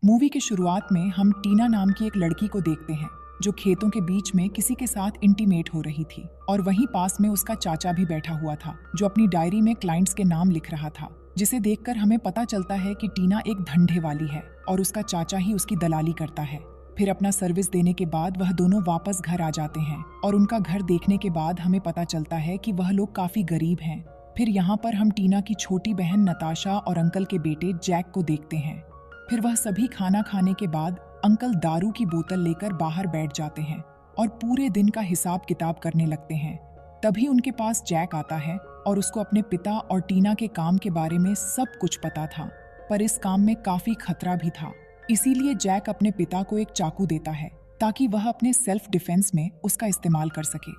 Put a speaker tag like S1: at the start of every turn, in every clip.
S1: Movie की शुरुआत में हम टीना नाम की एक लड़की को देखते हैं जो खेतों के बीच में किसी के साथ इंटीमेट हो रही थी और वहीं पास में उसका चाचा भी बैठा हुआ था जो अपनी डायरी में क्लाइंट्स के नाम लिख रहा था, जिसे देखकर हमें पता चलता है कि टीना एक धंधे वाली है और उसका चाचा ही उसकी दलाली करता है। फिर अपना सर्विस देने के बाद वह दोनों वापस घर आ जाते हैं और उनका घर देखने के बाद हमें पता चलता है कि वह लोग काफी गरीब हैं। फिर यहाँ पर हम टीना की छोटी बहन नताशा और अंकल के बेटे जैक को देखते हैं। फिर वह सभी खाना खाने के बाद अंकल दारू की बोतल लेकर बाहर बैठ जाते हैं और पूरे दिन का हिसाब किताब करने लगते हैं। तभी उनके पास जैक आता है और उसको अपने पिता और टीना के काम के बारे में सब कुछ पता था, पर इस काम में काफी खतरा भी था। इसीलिए जैक अपने पिता को एक चाकू देता है ताकि वह अपने सेल्फ डिफेंस में उसका इस्तेमाल कर सके।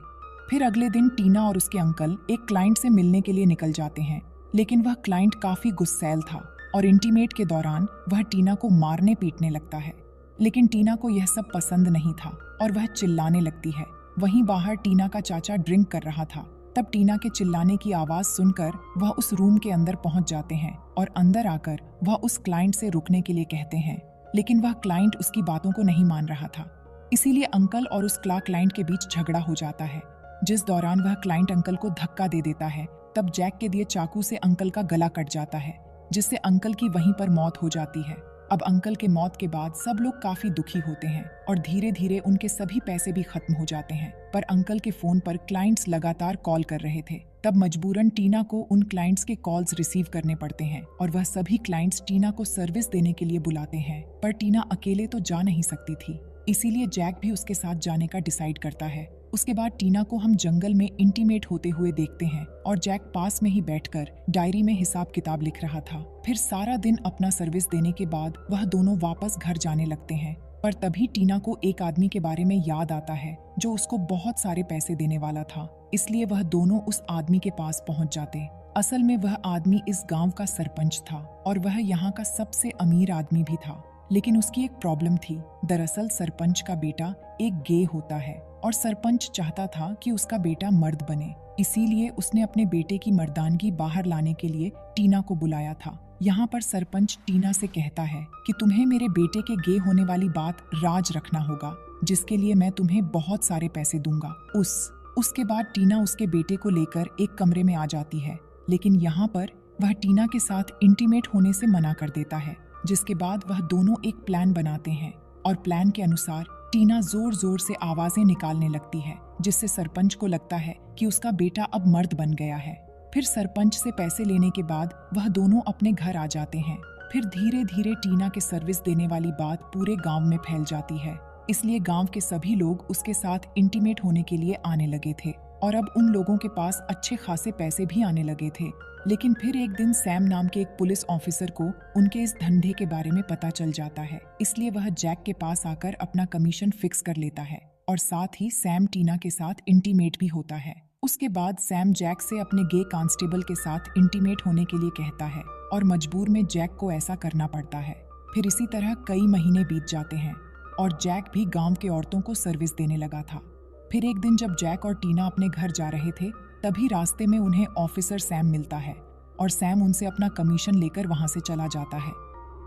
S1: फिर अगले दिन टीना और उसके अंकल एक क्लाइंट से मिलने के लिए निकल जाते हैं, लेकिन वह क्लाइंट काफी गुस्सैल था और इंटीमेट के दौरान वह टीना को मारने पीटने लगता है। लेकिन टीना को यह सब पसंद नहीं था और वह चिल्लाने लगती है। वहीं बाहर टीना का चाचा ड्रिंक कर रहा था। तब टीना के चिल्लाने की आवाज सुनकर वह उस रूम के अंदर पहुंच जाते हैं और अंदर आकर वह उस क्लाइंट से रुकने के लिए कहते हैं, लेकिन वह क्लाइंट उसकी बातों को नहीं मान रहा था। इसीलिए अंकल और उस क्लाइंट के बीच झगड़ा हो जाता है, जिस दौरान वह क्लाइंट अंकल को धक्का दे देता है। तब जैक के दिए चाकू से अंकल का गला कट जाता है, जिससे अंकल की वहीं पर मौत हो जाती है। अब अंकल के मौत के बाद सब लोग काफी दुखी होते हैं और धीरे धीरे उनके सभी पैसे भी खत्म हो जाते हैं। पर अंकल के फोन पर क्लाइंट्स लगातार कॉल कर रहे थे। तब मजबूरन टीना को उन क्लाइंट्स के कॉल्स रिसीव करने पड़ते हैं और वह सभी क्लाइंट्स टीना को सर्विस देने के लिए बुलाते हैं। पर टीना अकेले तो जा नहीं सकती थी, इसीलिए जैक भी उसके साथ जाने का डिसाइड करता है। उसके बाद टीना को हम जंगल में इंटीमेट होते हुए देखते हैं और जैक पास में ही बैठकर डायरी में हिसाब किताब लिख रहा था। फिर सारा दिन अपना सर्विस देने के बाद वह दोनों वापस घर जाने लगते हैं। पर तभी टीना को एक आदमी के बारे में याद आता है जो उसको बहुत सारे पैसे देने वाला था, इसलिए वह दोनों उस आदमी के पास पहुंच जाते। असल में वह आदमी इस गांव का सरपंच था और वह यहाँ का सबसे अमीर आदमी भी था। लेकिन उसकी एक प्रॉब्लम थी। दरअसल सरपंच का बेटा एक गे होता है और सरपंच चाहता था कि उसका बेटा मर्द बने, इसीलिए उसने अपने बेटे की मर्दानगी बाहर लाने के लिए टीना को बुलाया था। यहाँ पर सरपंच टीना से कहता है कि तुम्हें मेरे बेटे के गे होने वाली बात राज रखना होगा, जिसके लिए मैं तुम्हें बहुत सारे पैसे दूंगा। उसके बाद टीना उसके बेटे को लेकर एक कमरे में आ जाती है, लेकिन यहाँ पर वह टीना के साथ इंटीमेट होने से मना कर देता है, जिसके बाद वह दोनों एक प्लान बनाते हैं और प्लान के अनुसार टीना जोर जोर से आवाजें निकालने लगती है, जिससे सरपंच को लगता है कि उसका बेटा अब मर्द बन गया है। फिर सरपंच से पैसे लेने के बाद वह दोनों अपने घर आ जाते हैं। फिर धीरे धीरे टीना के सर्विस देने वाली बात पूरे गांव में फैल जाती है, इसलिए गांव के सभी लोग उसके साथ इंटीमेट होने के लिए आने लगे थे और अब उन लोगों के पास अच्छे खासे पैसे भी आने लगे थे। लेकिन फिर एक दिन सैम नाम के एक पुलिस ऑफिसर को उनके इस धंधे के बारे में पता चल जाता है, इसलिए वह जैक के पास आकर अपना कमीशन फिक्स कर लेता है और साथ ही सैम टीना के साथ इंटीमेट भी होता है। उसके बाद सैम जैक से अपने गे कांस्टेबल के साथ इंटीमेट होने के लिए कहता है और मजबूर में जैक को ऐसा करना पड़ता है। फिर इसी तरह कई महीने बीत जाते हैं और जैक भी गाँव के औरतों को सर्विस देने लगा था। फिर एक दिन जब जैक और टीना अपने घर जा रहे थे, तभी रास्ते में उन्हें ऑफिसर सैम मिलता है और सैम उनसे अपना कमीशन लेकर वहां से चला जाता है।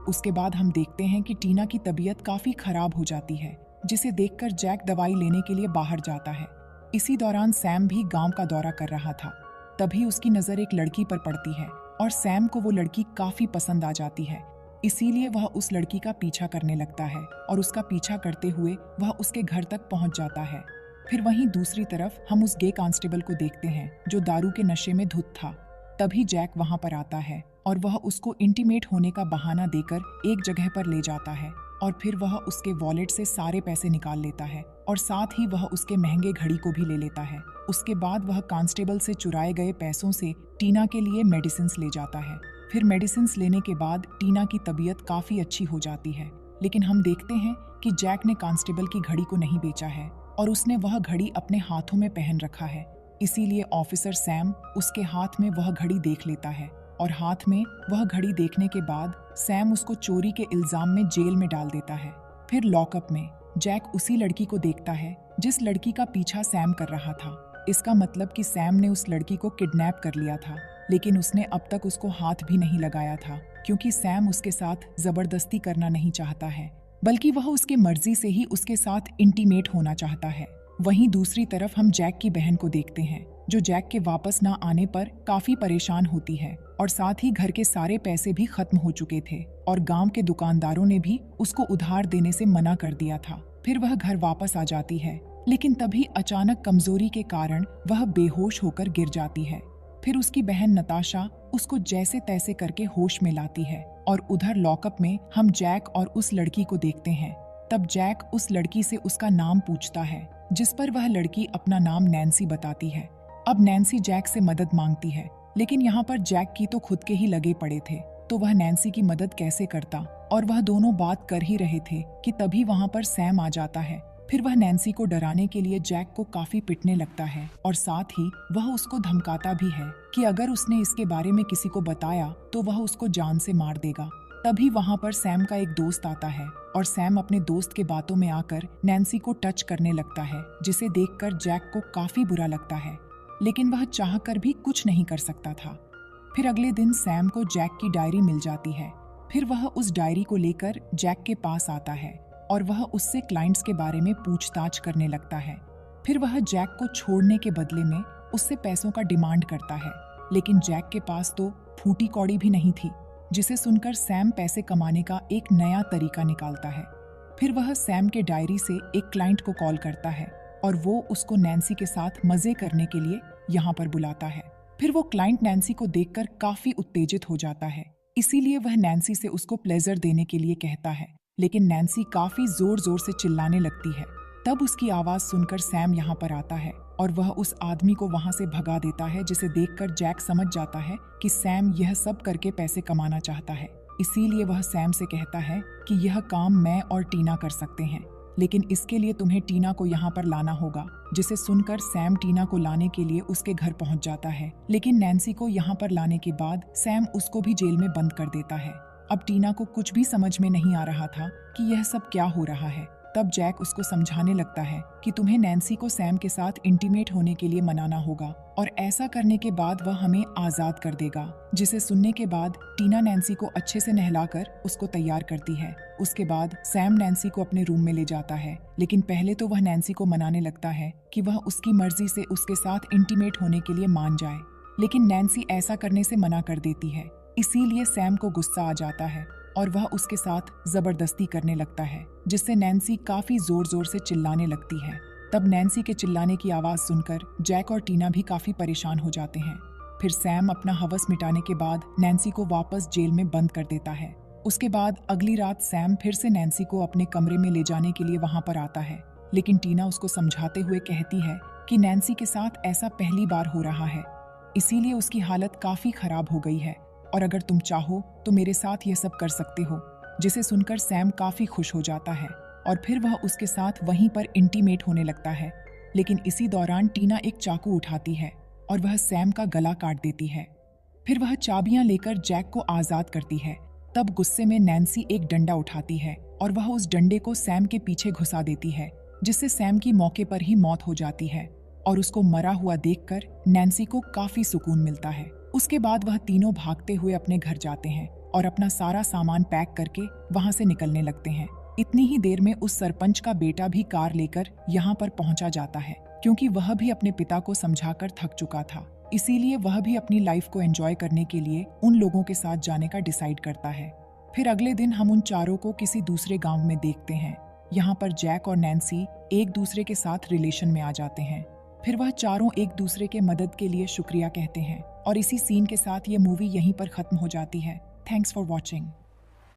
S1: उसके बाद हम देखते हैं कि टीना की तबीयत काफी खराब हो जाती है, जिसे देखकर जैक दवाई लेने के लिए बाहर जाता है। इसी दौरान सैम भी गांव का दौरा कर रहा था। तभी उसकी नजर एक लड़की पर पड़ती है और सैम को वो लड़की काफी पसंद आ जाती है, इसीलिए वह उस लड़की का पीछा करने लगता है और उसका पीछा करते हुए वह उसके घर तक पहुंच जाता है। फिर वहीं दूसरी तरफ हम उस गे कांस्टेबल को देखते हैं जो दारू के नशे में धुत था। तभी जैक वहां पर आता है और वह उसको इंटीमेट होने का बहाना देकर एक जगह पर ले जाता है और फिर वह उसके वॉलेट से सारे पैसे निकाल लेता है और साथ ही वह उसके महंगे घड़ी को भी ले लेता है। उसके बाद वह कांस्टेबल से चुराए गए पैसों से टीना के लिए मेडिसिन ले जाता है। फिर मेडिसिन लेने के बाद टीना की तबीयत काफी अच्छी हो जाती है, लेकिन हम देखते हैं कि जैक ने कांस्टेबल की घड़ी को नहीं बेचा है और उसने वह घड़ी अपने हाथों में पहन रखा है। इसीलिए ऑफिसर सैम उसके हाथ में वह घड़ी देख लेता है और हाथ में वह घड़ी देखने के बाद सैम उसको चोरी के इल्जाम में जेल में डाल देता है। फिर लॉकअप में जैक उसी लड़की को देखता है जिस लड़की का पीछा सैम कर रहा था। इसका मतलब कि सैम ने उस लड़की को किडनैप कर लिया था, लेकिन उसने अब तक उसको हाथ भी नहीं लगाया था, क्योंकि सैम उसके साथ जबरदस्ती करना नहीं चाहता है, बल्कि वह उसके मर्जी से ही उसके साथ इंटीमेट होना चाहता है। वहीं दूसरी तरफ हम जैक की बहन को देखते हैं, जो जैक के वापस ना आने पर काफी परेशान होती है और साथ ही घर के सारे पैसे भी खत्म हो चुके थे और गांव के दुकानदारों ने भी उसको उधार देने से मना कर दिया था। फिर वह घर वापस आ जाती है, लेकिन तभी अचानक कमजोरी के कारण वह बेहोश होकर गिर जाती है। फिर उसकी बहन नताशा उसको जैसे तैसे करके होश में लाती है और उधर लॉकअप में हम जैक और उस लड़की को देखते हैं। तब जैक उस लड़की से उसका नाम पूछता है, जिस पर वह लड़की अपना नाम नैन्सी बताती है। अब नैन्सी जैक से मदद मांगती है, लेकिन यहाँ पर जैक की तो खुद के ही लगे पड़े थे, तो वह नैन्सी की मदद कैसे करता। और वह दोनों बात कर ही रहे थे कि तभी वहाँ पर सैम आ जाता है। फिर वह नैन्सी को डराने के लिए जैक को काफी पिटने लगता है और साथ ही वह उसको धमकाता भी है कि अगर उसने इसके बारे में किसी को बताया तो वह उसको जान से मार देगा। तभी वहाँ पर सैम का एक दोस्त आता है और सैम अपने दोस्त के बातों में आकर नैन्सी को टच करने लगता है, जिसे देखकर जैक को काफी बुरा लगता है, लेकिन वह चाहकर भी कुछ नहीं कर सकता था। फिर अगले दिन सैम को जैक की डायरी मिल जाती है। फिर वह उस डायरी को लेकर जैक के पास आता है और वह उससे क्लाइंट्स के बारे में पूछताछ करने लगता है। फिर वह जैक को छोड़ने के बदले में उससे पैसों का डिमांड करता है, लेकिन जैक के पास तो फूटी कौड़ी भी नहीं थी, जिसे सुनकर सैम पैसे कमाने का एक नया तरीका निकालता है। फिर वह सैम के डायरी से एक क्लाइंट को कॉल करता है और वो उसको नैन्सी के साथ मजे करने के लिए यहाँ पर बुलाता है। फिर वो क्लाइंट नैन्सी को देखकर काफी उत्तेजित हो जाता है, इसीलिए वह नैन्सी से उसको प्लेजर देने के लिए कहता है, लेकिन नैन्सी काफी जोर जोर से चिल्लाने लगती है। तब उसकी आवाज सुनकर सैम यहाँ पर आता है और वह उस आदमी को वहां से भगा देता है, जिसे देखकर जैक समझ जाता है कि सैम यह सब करके पैसे कमाना चाहता है। इसीलिए वह सैम से कहता है कि यह काम मैं और टीना कर सकते हैं, लेकिन इसके लिए तुम्हें टीना को यहाँ पर लाना होगा। जिसे सुनकर सैम टीना को लाने के लिए उसके घर पहुँच जाता है, लेकिन नैन्सी को यहाँ पर लाने के बाद सैम उसको भी जेल में बंद कर देता है। अब टीना को कुछ भी समझ में नहीं आ रहा था कि यह सब क्या हो रहा है। तब जैक उसको समझाने लगता है कि तुम्हें नैन्सी को सैम के साथ इंटीमेट होने के लिए मनाना होगा और ऐसा करने के बाद वह हमें आजाद कर देगा। जिसे सुनने के बाद टीना नैन्सी को अच्छे से नहलाकर उसको तैयार करती है। उसके बाद सैम नैन्सी को अपने रूम में ले जाता है, लेकिन पहले तो वह नैन्सी को मनाने लगता है कि वह उसकी मर्जी से उसके साथ इंटीमेट होने के लिए मान जाए, लेकिन नैन्सी ऐसा करने से मना कर देती है। इसीलिए सैम को गुस्सा आ जाता है और वह उसके साथ जबरदस्ती करने लगता है, जिससे नैन्सी काफी जोर जोर से चिल्लाने लगती है। तब नैन्सी के चिल्लाने की आवाज सुनकर जैक और टीना भी काफी परेशान हो जाते हैं। फिर सैम अपना हवस मिटाने के बाद नैन्सी को वापस जेल में बंद कर देता है। उसके बाद अगली रात सैम फिर से नैन्सी को अपने कमरे में ले जाने के लिए वहां पर आता है, लेकिन टीना उसको समझाते हुए कहती है कि नैन्सी के साथ ऐसा पहली बार हो रहा है, इसीलिए उसकी हालत काफी खराब हो गई है और अगर तुम चाहो तो मेरे साथ यह सब कर सकते हो। जिसे सुनकर सैम काफी खुश हो जाता है और फिर वह उसके साथ वहीं पर इंटीमेट होने लगता है, लेकिन इसी दौरान टीना एक चाकू उठाती है और वह सैम का गला काट देती है। फिर वह चाबियां लेकर जैक को आजाद करती है। तब गुस्से में नैन्सी एक डंडा उठाती है और वह उस डंडे को सैम के पीछे घुसा देती है, जिससे सैम की मौके पर ही मौत हो जाती है और उसको मरा हुआ देखकर नैन्सी को काफी सुकून मिलता है। उसके बाद वह तीनों भागते हुए अपने घर जाते हैं और अपना सारा सामान पैक करके वहां से निकलने लगते हैं। इतनी ही देर में उस सरपंच का बेटा भी कार लेकर यहाँ पर पहुंचा जाता है, क्योंकि वह भी अपने पिता को समझाकर थक चुका था। इसीलिए वह भी अपनी लाइफ को एंजॉय करने के लिए उन लोगों के साथ जाने का डिसाइड करता है। फिर अगले दिन हम उन चारों को किसी दूसरे गाँव में देखते हैं। यहाँ पर जैक और नैन्सी एक दूसरे के साथ रिलेशन में आ जाते हैं। फिर वह चारों एक दूसरे के मदद के लिए शुक्रिया कहते हैं और इसी सीन के साथ ये मूवी यहीं पर खत्म हो जाती है। Thanks for watching.